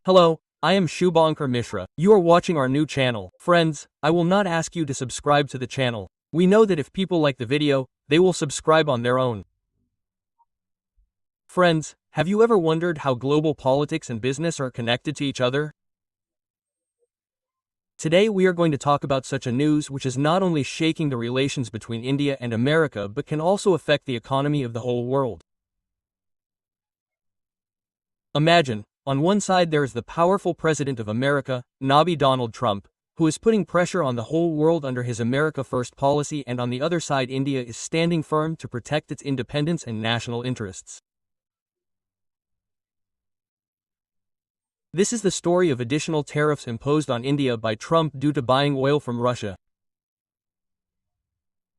Hello, I am Shubhankar Mishra. You are watching our new channel. Friends, I will not ask you to subscribe to the channel. We know that if people like the video, they will subscribe on their own. Friends, have you ever wondered how global politics and business are connected to each other? Today we are going to talk about such a news which is not only shaking the relations between India and America but can also affect the economy of the whole world. Imagine, on one side there is the powerful President of America, Donald Trump, who is putting pressure on the whole world under his America First policy, and on the other side India is standing firm to protect its independence and national interests. This is the story of additional tariffs imposed on India by Trump due to buying oil from Russia.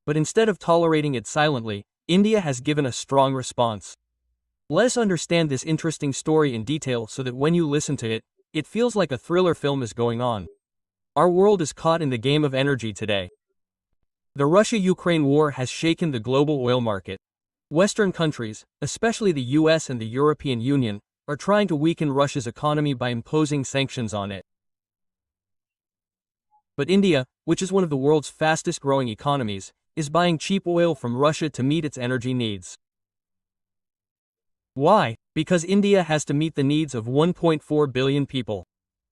But instead of tolerating it silently, India has given a strong response. Let us understand this interesting story in detail so that when you listen to it, it feels like a thriller film is going on. Our world is caught in the game of energy today. The Russia-Ukraine war has shaken the global oil market. Western countries, especially the US and the European Union, are trying to weaken Russia's economy by imposing sanctions on it. But India, which is one of the world's fastest-growing economies, is buying cheap oil from Russia to meet its energy needs. Why? Because India has to meet the needs of 1.4 billion people.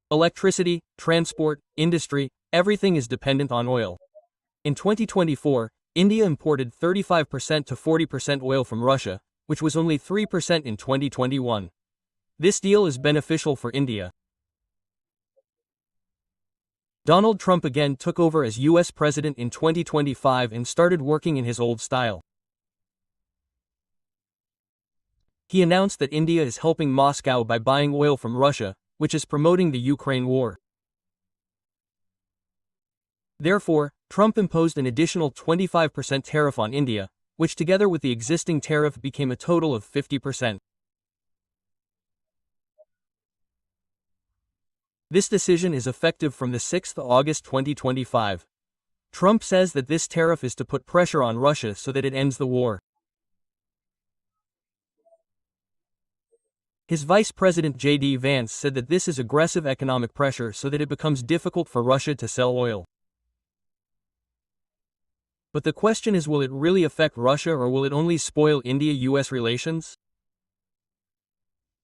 Electricity, transport, industry, everything is dependent on oil. In 2024, India imported 35% to 40% oil from Russia, which was only 3% in 2021. This deal is beneficial for India. Donald Trump again took over as US President in 2025 and started working in his old style. He announced that India is helping Moscow by buying oil from Russia, which is promoting the Ukraine war. Therefore, Trump imposed an additional 25% tariff on India, which together with the existing tariff became a total of 50%. This decision is effective from the 6th of August 2025. Trump says that this tariff is to put pressure on Russia so that it ends the war. His Vice President J.D. Vance said that this is aggressive economic pressure so that it becomes difficult for Russia to sell oil. But the question is, will it really affect Russia or will it only spoil India-US relations?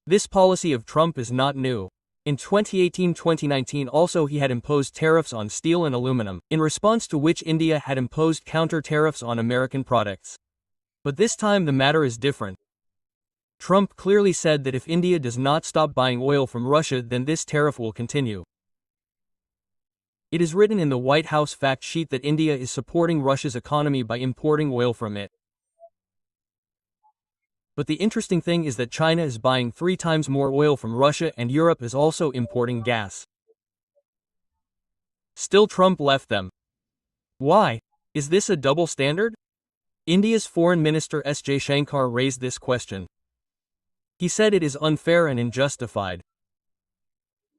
This policy of Trump is not new. In 2018-2019 also he had imposed tariffs on steel and aluminum, in response to which India had imposed counter-tariffs on American products. But this time the matter is different. Trump clearly said that if India does not stop buying oil from Russia, then this tariff will continue. It is written in the White House fact sheet that India is supporting Russia's economy by importing oil from it. But the interesting thing is that China is buying 3 times more oil from Russia and Europe is also importing gas. Still Trump left them. Why? Is this a double standard? India's Foreign Minister S. Jaishankar raised this question. He said it is unfair and unjustified.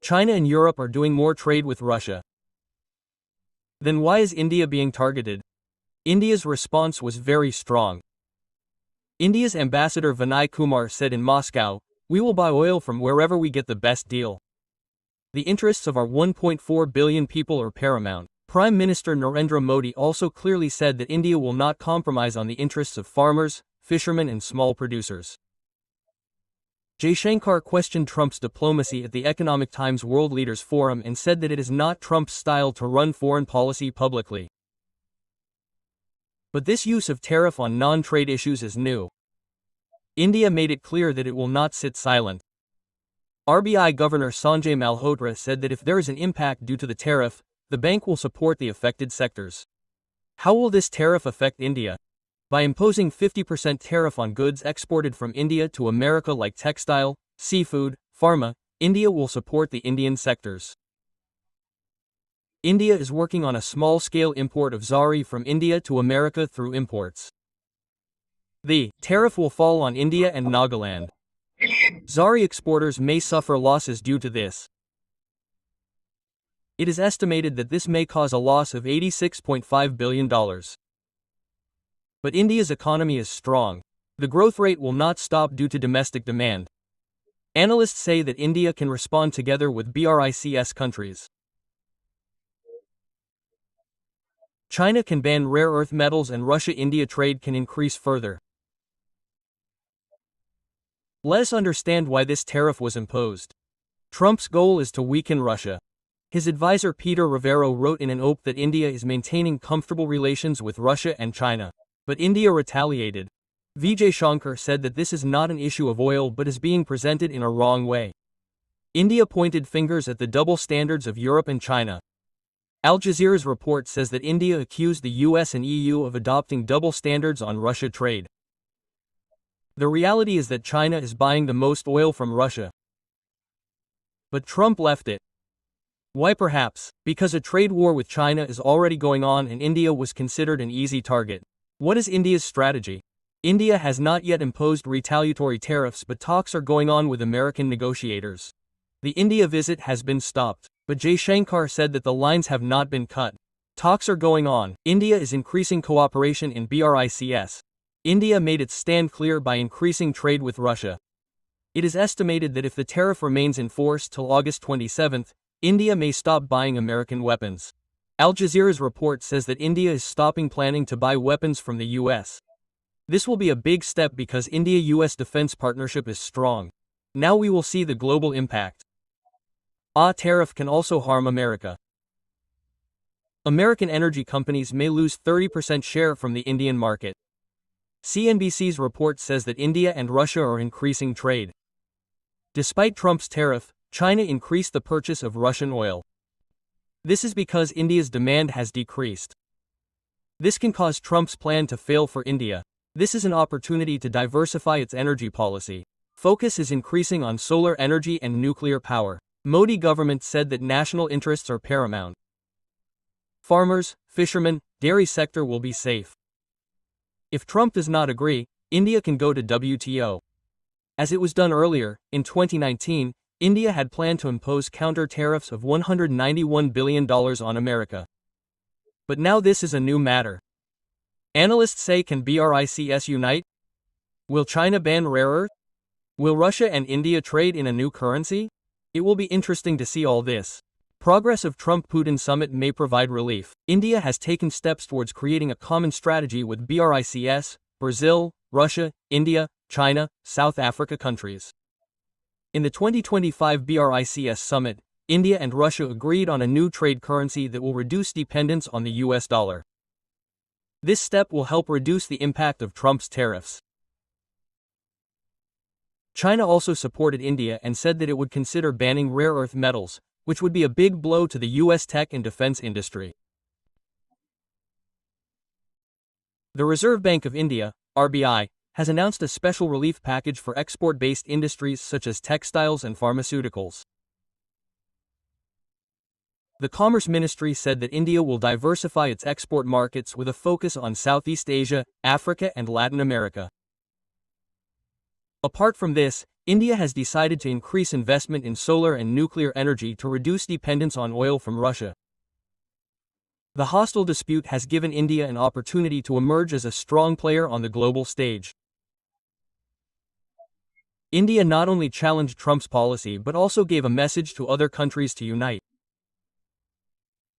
China and Europe are doing more trade with Russia. Then why is India being targeted? India's response was very strong. India's ambassador Vinay Kumar said in Moscow, "We will buy oil from wherever we get the best deal. The interests of our 1.4 billion people are paramount." Prime Minister Narendra Modi also clearly said that India will not compromise on the interests of farmers, fishermen and small producers. Jaishankar questioned Trump's diplomacy at the Economic Times World Leaders Forum and said that it is not Trump's style to run foreign policy publicly. But this use of tariff on non-trade issues is new. India made it clear that it will not sit silent. RBI Governor Sanjay Malhotra said that if there is an impact due to the tariff, the bank will support the affected sectors. How will this tariff affect India? By imposing 50% tariff on goods exported from India to America like textile, seafood, pharma, India will support the Indian sectors. India is working on a small-scale import of zari from India to America through imports. The tariff will fall on India and Nagaland. Zari exporters may suffer losses due to this. It is estimated that this may cause a loss of $86.5 billion. But India's economy is strong. The growth rate will not stop due to domestic demand. Analysts say that India can respond together with BRICS countries. China can ban rare earth metals and Russia-India trade can increase further. Let us understand why this tariff was imposed. Trump's goal is to weaken Russia. His advisor Peter Rivero wrote in an op that India is maintaining comfortable relations with Russia and China. But India retaliated. Vijay Shankar said that this is not an issue of oil but is being presented in a wrong way. India pointed fingers at the double standards of Europe and China. Al Jazeera's report says that India accused the US and EU of adopting double standards on Russia trade. The reality is that China is buying the most oil from Russia. But Trump left it. Why? Perhaps because a trade war with China is already going on and India was considered an easy target. What is India's strategy? India has not yet imposed retaliatory tariffs but talks are going on with American negotiators. The India visit has been stopped, but Jay Shankar said that the lines have not been cut. Talks are going on. India is increasing cooperation in BRICS. India made its stand clear by increasing trade with Russia. It is estimated that if the tariff remains in force till August 27, India may stop buying American weapons. Al Jazeera's report says that India is stopping planning to buy weapons from the US. This will be a big step because India-US defense partnership is strong. Now we will see the global impact. A tariff can also harm America. American energy companies may lose 30% share from the Indian market. CNBC's report says that India and Russia are increasing trade. Despite Trump's tariff, China increased the purchase of Russian oil. This is because India's demand has decreased. This can cause Trump's plan to fail for India. This is an opportunity to diversify its energy policy. Focus is increasing on solar energy and nuclear power. Modi government said that national interests are paramount. Farmers, fishermen, dairy sector will be safe. If Trump does not agree, India can go to WTO. As it was done earlier, in 2019, India had planned to impose counter tariffs of $191 billion on America. But now this is a new matter. Analysts say, can BRICS unite? Will China ban rare earth? Will Russia and India trade in a new currency? It will be interesting to see all this. Progress of Trump-Putin summit may provide relief. India has taken steps towards creating a common strategy with BRICS, Brazil, Russia, India, China, South Africa countries. In the 2025 BRICS summit, India and Russia agreed on a new trade currency that will reduce dependence on the US dollar. This step will help reduce the impact of Trump's tariffs. China also supported India and said that it would consider banning rare earth metals, which would be a big blow to the US tech and defense industry. The Reserve Bank of India, RBI, has announced a special relief package for export-based industries such as textiles and pharmaceuticals. The Commerce Ministry said that India will diversify its export markets with a focus on Southeast Asia, Africa and Latin America. Apart from this, India has decided to increase investment in solar and nuclear energy to reduce dependence on oil from Russia. The hostile dispute has given India an opportunity to emerge as a strong player on the global stage. India not only challenged Trump's policy but also gave a message to other countries to unite.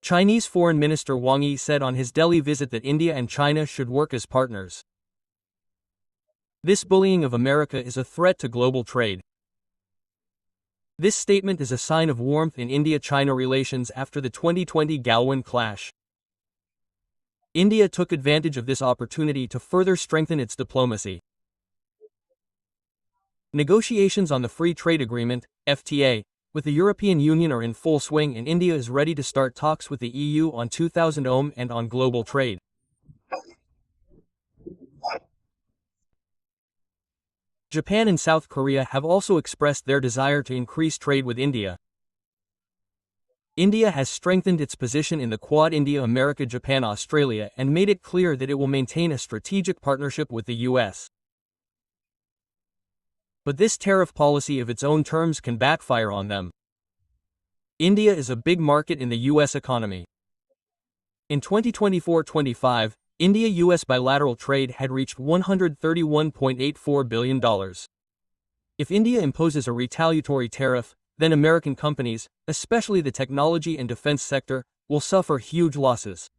Chinese Foreign Minister Wang Yi said on his Delhi visit that India and China should work as partners. This bullying of America is a threat to global trade. This statement is a sign of warmth in India-China relations after the 2020 Galwan clash. India took advantage of this opportunity to further strengthen its diplomacy. Negotiations on the Free Trade Agreement, FTA, with the European Union are in full swing and India is ready to start talks with the EU on 2000 and on global trade. Japan and South Korea have also expressed their desire to increase trade with India. India has strengthened its position in the Quad India, America, Japan, Australia and made it clear that it will maintain a strategic partnership with the US. But this tariff policy of its own terms can backfire on them. India is a big market in the US economy. In 2024-25, India-US bilateral trade had reached $131.84 billion. If India imposes a retaliatory tariff, then American companies, especially the technology and defense sector, will suffer huge losses.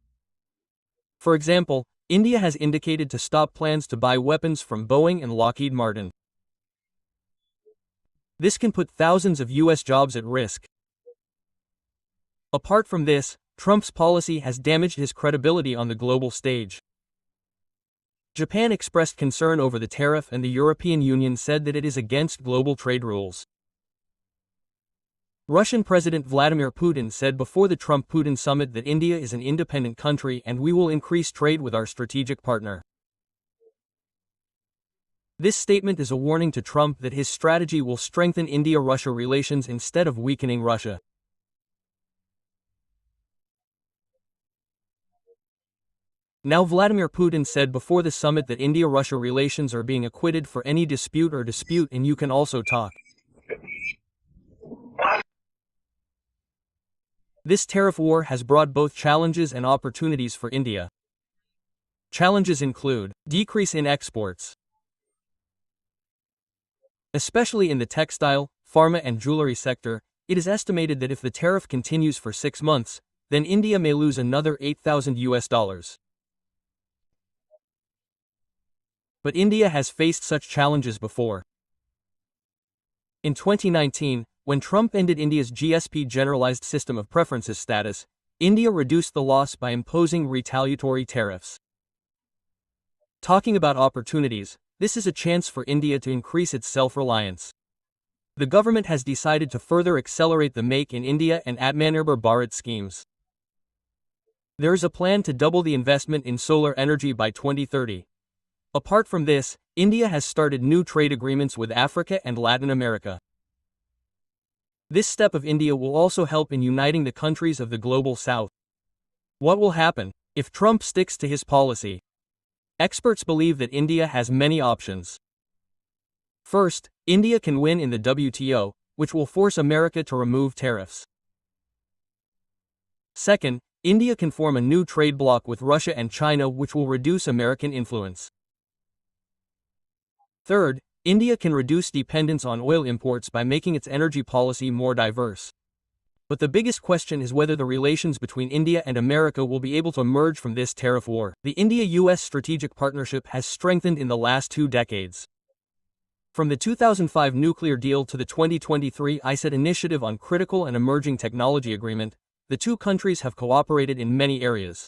For example, India has indicated to stop plans to buy weapons from Boeing and Lockheed Martin. This can put thousands of U.S. jobs at risk. Apart from this, Trump's policy has damaged his credibility on the global stage. Japan expressed concern over the tariff, and the European Union said that it is against global trade rules. Russian President Vladimir Putin said before the Trump-Putin summit that India is an independent country and we will increase trade with our strategic partner. This statement is a warning to Trump that his strategy will strengthen India-Russia relations instead of weakening Russia. Now Vladimir Putin said before the summit that India-Russia relations are being acquitted for any dispute and you can also talk. This tariff war has brought both challenges and opportunities for India. Challenges include decrease in exports, especially in the textile, pharma and jewelry sector. It is estimated that if the tariff continues for 6 months, then India may lose another $8,000. But India has faced such challenges before. In 2019, when Trump ended India's GSP Generalized System of Preferences status, India reduced the loss by imposing retaliatory tariffs. Talking about opportunities, this is a chance for India to increase its self-reliance. The government has decided to further accelerate the Make in India and Atmanirbhar Bharat schemes. There is a plan to double the investment in solar energy by 2030. Apart from this, India has started new trade agreements with Africa and Latin America. This step of India will also help in uniting the countries of the global south. What will happen if Trump sticks to his policy? Experts believe that India has many options. First, India can win in the WTO, which will force America to remove tariffs. Second, India can form a new trade bloc with Russia and China, which will reduce American influence. Third, India can reduce dependence on oil imports by making its energy policy more diverse. But the biggest question is whether the relations between India and America will be able to emerge from this tariff war. The India-US strategic partnership has strengthened in the last 2 decades. From the 2005 nuclear deal to the 2023 ISET Initiative on Critical and Emerging Technology Agreement, the two countries have cooperated in many areas.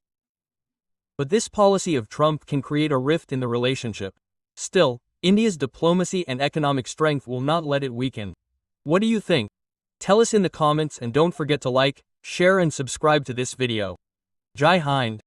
But this policy of Trump can create a rift in the relationship. Still, India's diplomacy and economic strength will not let it weaken. What do you think? Tell us in the comments and don't forget to like, share and subscribe to this video. Jai Hind.